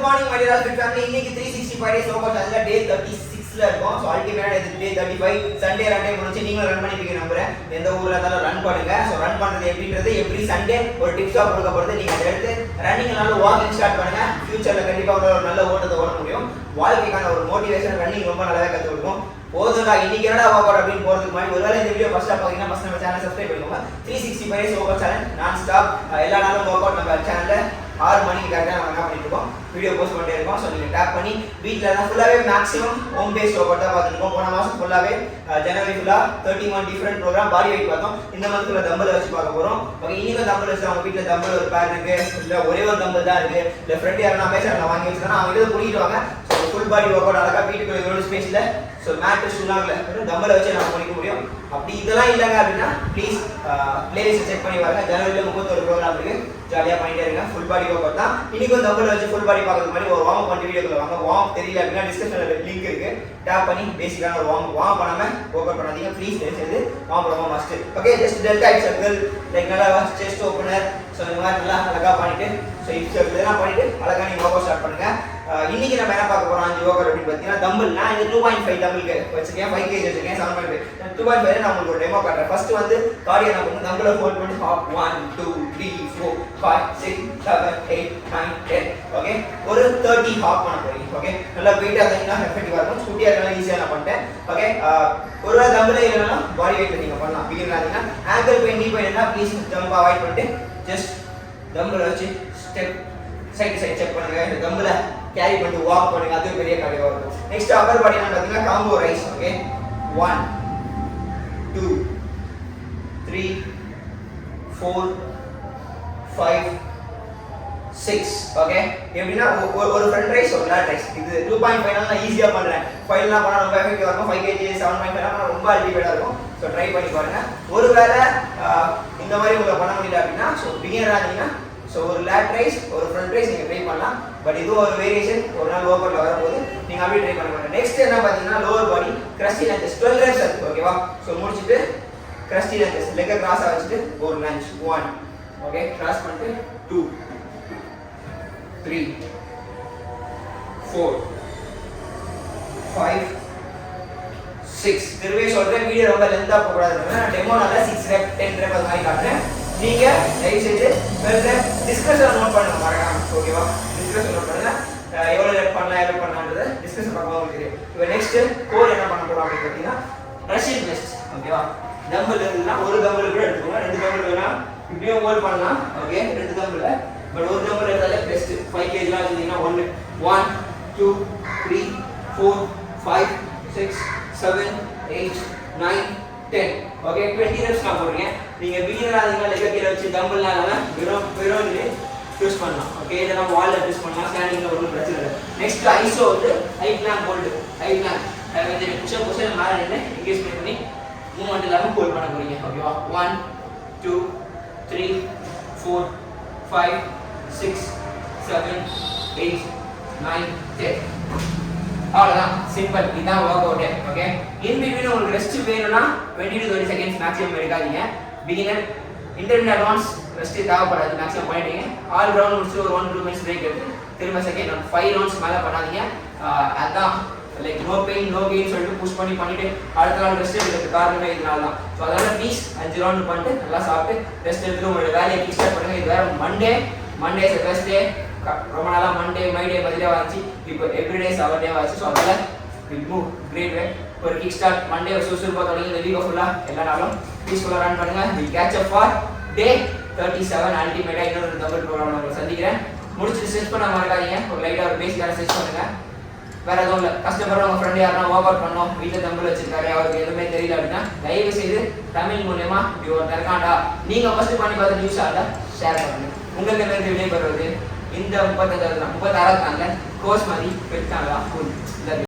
Good morning, my dear Fit family. இன்னைக்கு 365 days workout challenge டே 36ல இருக்கோம். So அல்டிமேட்டா இது டே 35 சண்டே ரன் டைம் முடிச்சு நீங்களும் ரன் பண்ணிப்பீங்க நம்புறேன். எந்த ஊர்ல இருந்தாலும் ரன் பண்ணுங்க. சோ ரன் பண்றது எப்படின்றது எவ்ரி சண்டே ஒரு டிப்ஸா கொடுக்க போறது. நீங்க அதை எடுத்து ரன்னிங்னால வாக்கிங் ஸ்டார்ட் பண்ணுங்க. ஃபியூச்சர்ல கண்டிப்பா ஒரு நல்ல ஓட்டத்தை ஓட முடியும். வாழ்க்கைக்கான ஒரு மோட்டிவேஷன் ரன்னிங் ரொம்ப நல்லாவே கத்து கொடுக்கும். போதுடா இன்னைக்கு என்னடா வாக் அப்படின்னு போறதுக்கு முன்னாடி ஒருவேளை இந்த வீடியோ ஃபர்ஸ்டா பாத்தீங்கன்னா ஃபர்ஸ்ட் நம்ம சேனலை சப்ஸ்கிரைப் பண்ணிக்கோங்க. 365 days workout challenge நான் ஸ்டாப் எல்லா நாளும் வாக் அவுட் நம்ம சேனல்ல 6 மணிக்கு கரெக்டா நம்ம என்ன பண்ணிட்டு இருக்கோம் வீடியோ போஸ்ட் பண்ணிட்டே இருக்கோம். ஸோ நீங்கள் டேப் பண்ணி வீட்டில் தான் ஃபுல்லாகவே மேக்ஸிமம் ஹோம் பேஸ்ட் ஒர்க் தான் பார்த்துருக்கோம். போன மாதம் ஃபுல்லாகவே ஜனவரி ஃபுல்லாக 31 டிஃப்ரெண்ட் ப்ரோக்ராம் பாடி வெயிட் பார்த்தோம். இந்த மந்த்ல தம்பல் வச்சு பார்க்க போகிறோம். ஓகே, இன்னைக்கும் தம்பல் வச்சு அவங்க வீட்டில் தம்பல் ஒரு பேர் இருக்கு, இல்லை ஒரே ஒரு தம்பல் தான் இருக்கு, இல்லை ஃப்ரெண்ட் யாரும் அமேசானில் வாங்கி வச்சுருக்காங்க, அவங்க இதை கூட்டிட்டு வாங்க. So full body work out அழகாக வீட்டுக்கு எவ்வளோ ஸ்பேஸில் ஸோ மேட் ஷூலாம் இல்லை தம்பலை வச்சு நம்ம பண்ணிக்க முடியும். அப்படி இதெல்லாம் இல்லைங்க அப்படின்னா ப்ளீஸ் பிளேலிஸ்ட் செக் பண்ணி பாருங்க. ஜனவரியில் 31 ப்ரோக்ராம் இருக்கு, ஜாலியாக பண்ணிட்டே இருங்க. ஃபுல் பாடி ஒர்க் அவுட் தான். இன்னைக்கு தம்பல் வச்சு ஃபுல் பாடி பார்க்கறதுக்கு முன்னாடி ஒரு வார்ம் பண்ணி வீடியோக்குள்ள வாங்க. வார்ம் தெரியல அப்படின்னா டிஸ்கிரிப்ஷன்ல லிங்க் இருக்கு, டேப் பண்ணி பேசிக்கான ஒரு வார்ம் பண்ணாம ஒர்க் அவுட் பண்ணாதீங்க ப்ளீஸ். தயவுசெய்து வார்ம் ரொம்ப must. Okay, just delta hip circle like நல்லா செஸ்ட் ஓப்பனர் ஸோ இந்த மாதிரி நல்லா அழகாக பண்ணிட்டு ஸோ ஹிப் சர்க்கிள் இதெல்லாம் பண்ணிட்டு அழகாக நீங்கள் ஒர்க் அவுட் ஸ்டார்ட் பண்ணுங்க. இன்னைக்கு நம்ம என்ன பார்க்க போறோம் 5 ஒர்க் அவுட் அப்படின்னு பார்த்தீங்கன்னா தம்பிள். நான் இந்த 2.5 தம்பிளுக்கு வச்சிருக்கேன், 5 kg வச்சிருக்கேன், 7.5 2.5 நான் உங்களுக்கு ஒரு டெமோ காட்டுறேன். ஃபர்ஸ்ட் வந்து கார்டியோ நான் வந்து தம்பிளை ஹோல்ட் பண்ணி 1 2 3 4 5 6 7 8 9 10 ஓகே ஒரு 30 ஹாப் பண்ண போறீங்க. ஓகே, நல்லா வெயிட்டா இருந்தா எஃபெக்டிவா இருக்கும். ஸ்கூட்டியா இருந்தாலும் ஈஸியா நான் பண்ணிட்டேன். ஓகே, ஒருவேளை தம்பிளே இல்லைன்னா பாடி வெயிட் நீங்க பண்ணலாம். பிகினரா இருந்தீங்கன்னா ஆங்கிள் பெயின், நீ பெயின் இருந்தா ப்ளீஸ் ஜம்ப் அவாய்ட் பண்ணிட்டு ஜஸ்ட் தம்பிளை வச்சு ஸ்டெப் சைடு சைடு செக் பண்ணுங்க. இந்த தம்பிளை கேரி பண்ணிட்டு வாக் பண்ணுங்க, அது பெரிய கார்டியோ இருக்கும். நெக்ஸ்ட் அப்பர் பாடி என்ன பார்த்தீங்கன்னா காம்போ ரைஸ். Okay, 1 2 3 4 5 6 okay. எப்படின்னா ஒரு ஃப்ரண்ட் ரைஸ் ஒரு லேட் ரைஸ். இது 2.5 நான் ஈஸியா பண்றேன். 5 லாம் பண்ணா ரொம்ப எஃபெக்டிவா இருக்கும். 5 kg 7.5 லாம் ரொம்ப அல்டிமேட்டா இருக்கும். ஸோ ட்ரை பண்ணி பாருங்க. ஒருவேளை இந்த மாதிரி உங்களுக்கு பண்ண முடியல அப்படின்னா ஸோ பிகினரா இருந்தீங்கன்னா ஸோ ஒரு லேட் ரைஸ் ஒரு ஃப்ரண்ட் ரைஸ் நீங்கள் ட்ரை பண்ணலாம். பட் இதுவும் ஒரு வேரியேஷன். ஒரு நாள் ஒர்க் அவுட்ல வரும்போது நீங்கள் அப்படியே ட்ரை பண்ண மாட்டேன். நெக்ஸ்ட் என்ன பார்த்தீங்கன்னா லோவர் பாடி கிரஸ்டி லஞ்சஸ் 12 reps இருக்கு. ஓகேவா, ஸோ முடிச்சுட்டு கிரஸ்டி லஞ்சஸ் லெக்கை கிராஸாக வச்சுட்டு ஒரு லஞ்ச் 1 ஓகே கிராஸ் பண்ணிட்டு 2 3 4 5 6 திருவே சொல்கிறேன். வீடியோ ரொம்ப லென்த்தாக போகக்கூடாது. நான் டெமோனால 6 rep 10 rep அது மாதிரி காட்டுறேன். நீங்க தயவு செஞ்சு டிஸ்கஷன் நோட் பண்ணுங்க மறக்காம. ஓகேவா, டிஸ்கஷன் நோட் பண்ணுங்க. எவ்வளவு ரெப் பண்ணலாம் எவ்வளவு பண்ணலாம்ன்றது டிஸ்கஷன் பார்க்கும்போது உங்களுக்கு தெரியும். இப்போ நெக்ஸ்ட் கோர் என்ன பண்ண போறோம் அப்படின்னு பார்த்தீங்கன்னா ரஷ்யன் பெஸ்ட். ஓகேவா, தம்பிள் இருந்தா ஒரு தம்பிள் கூட எடுத்துக்கோங்க. 2 தம்பிள் வேணா இப்படியும் ஹோல்ட் பண்ணலாம். ஓகே, 2 தம்பிள் பட் ஒரு தம்பிள் எடுத்தாலே பெஸ்ட். 5 kg லாம் இருந்தீங்கன்னா 1 2 3 4 5 6 7 8 9 10 ஓகே 20 reps நான் போடுறீங்க. நீங்க பிகினரா இருந்தீங்கன்னா லெக் கீழ வச்சு டம்பிள் நாம வெறும் யூஸ் பண்ணலாம். ஓகே, இத நம்ம வால்ல யூஸ் பண்ணலாம். ஸ்டாண்டிங்ல ஒண்ணும் பிரச்சனை இல்லை. நெக்ஸ்ட் ஐசோ வந்து high plank hold. High plank வந்து புஷ் அப் மேல நின்னு எங்கேஜ் பண்ணி மூவ்மெண்ட் இல்லாம ஹோல்ட் பண்ண போறீங்க. ஓகேவா, 1 2 3 4 5 6 7 8 9 10 அவ்வளவுதான், சிம்பிள். இதான் work out. Okay, in between உங்களுக்கு ரெஸ்ட் வேணும்னா 20 to 30 seconds மேக்ஸிமம் எடுக்காதீங்க. பிகினர் இன்டர்மீடியட் அட்வான்ஸ் ரெஸ்ட் தேவைப்படாது. மேக்ஸிமம் பண்ணிட்டீங்க. ஆல் ரவுண்ட் முடிச்சு ஒரு 1 to 2 minutes பிரேக் எடுத்து திரும்ப செகண்ட் 5 ரவுண்ட்ஸ் மேலே பண்ணாதீங்க. அதான் like no pain no gain சொல்லிட்டு புஷ் பண்ணிட்டு அடுத்த நாள் ரெஸ்ட் எடுக்கிறதுக்கு காரணமே இதனால தான். ஸோ அதனால ப்ளீஸ் 5 ரவுண்ட் பண்ணிட்டு நல்லா சாப்பிட்டு ரெஸ்ட் எடுத்துட்டு உங்களோட வேலையை கிக் ஸ்டார்ட் பண்ணுங்க. இது வேற மண்டே வெஸ்டே ரொம்ப நாளா மண்டே மைடே பதிலே வந்துச்சு. இப்போ எவ்ரிடே சவர்டே ஆச்சு. ஸோ அதனால மூவ் கிரேட் வே ஒரு கிக் ஸ்டார்ட் மண்டே சுறுசுறுப்பாக தொடங்கி இந்த வீக் ஃபுல்லாக எல்லா நாளும் பீஸ்ஃபுல்லாக ரன் பண்ணுங்க. வி கேட்ச் அப் ஃபார் டே 37 அல்டிமேட்டாக இன்னொரு தமிழ் ப்ரோக்ராம் உங்களை சந்திக்கிறேன். முடிச்சுட்டு ஸ்ட்ரெச் பண்ண மறக்காதீங்க. ஒரு லைட்டாக ஒரு பேசிக்கான ஸ்ட்ரெச் பண்ணுங்க. வேற எதுவும் இல்லை. கஷ்டப்படுற உங்க ஃப்ரெண்ட் யாருன்னா ஒர்க் அவுட் பண்ணோம் வீட்டில் தமிழ் வச்சிருக்காரு அவருக்கு எதுவுமே தெரியல அப்படின்னா தயவு செய்து தமிழ் மூலமா இப்படி ஒரு தரக்காண்டா நீங்க ஃபர்ஸ்ட் பண்ணி பார்த்து நியூஸ் ஆகல ஷேர் பண்ணுங்க. உங்களுக்கு என்ன விடைபெறுவது இந்த 36 நாள் கோர்ஸ் மாதிரி பெற்றாங்களா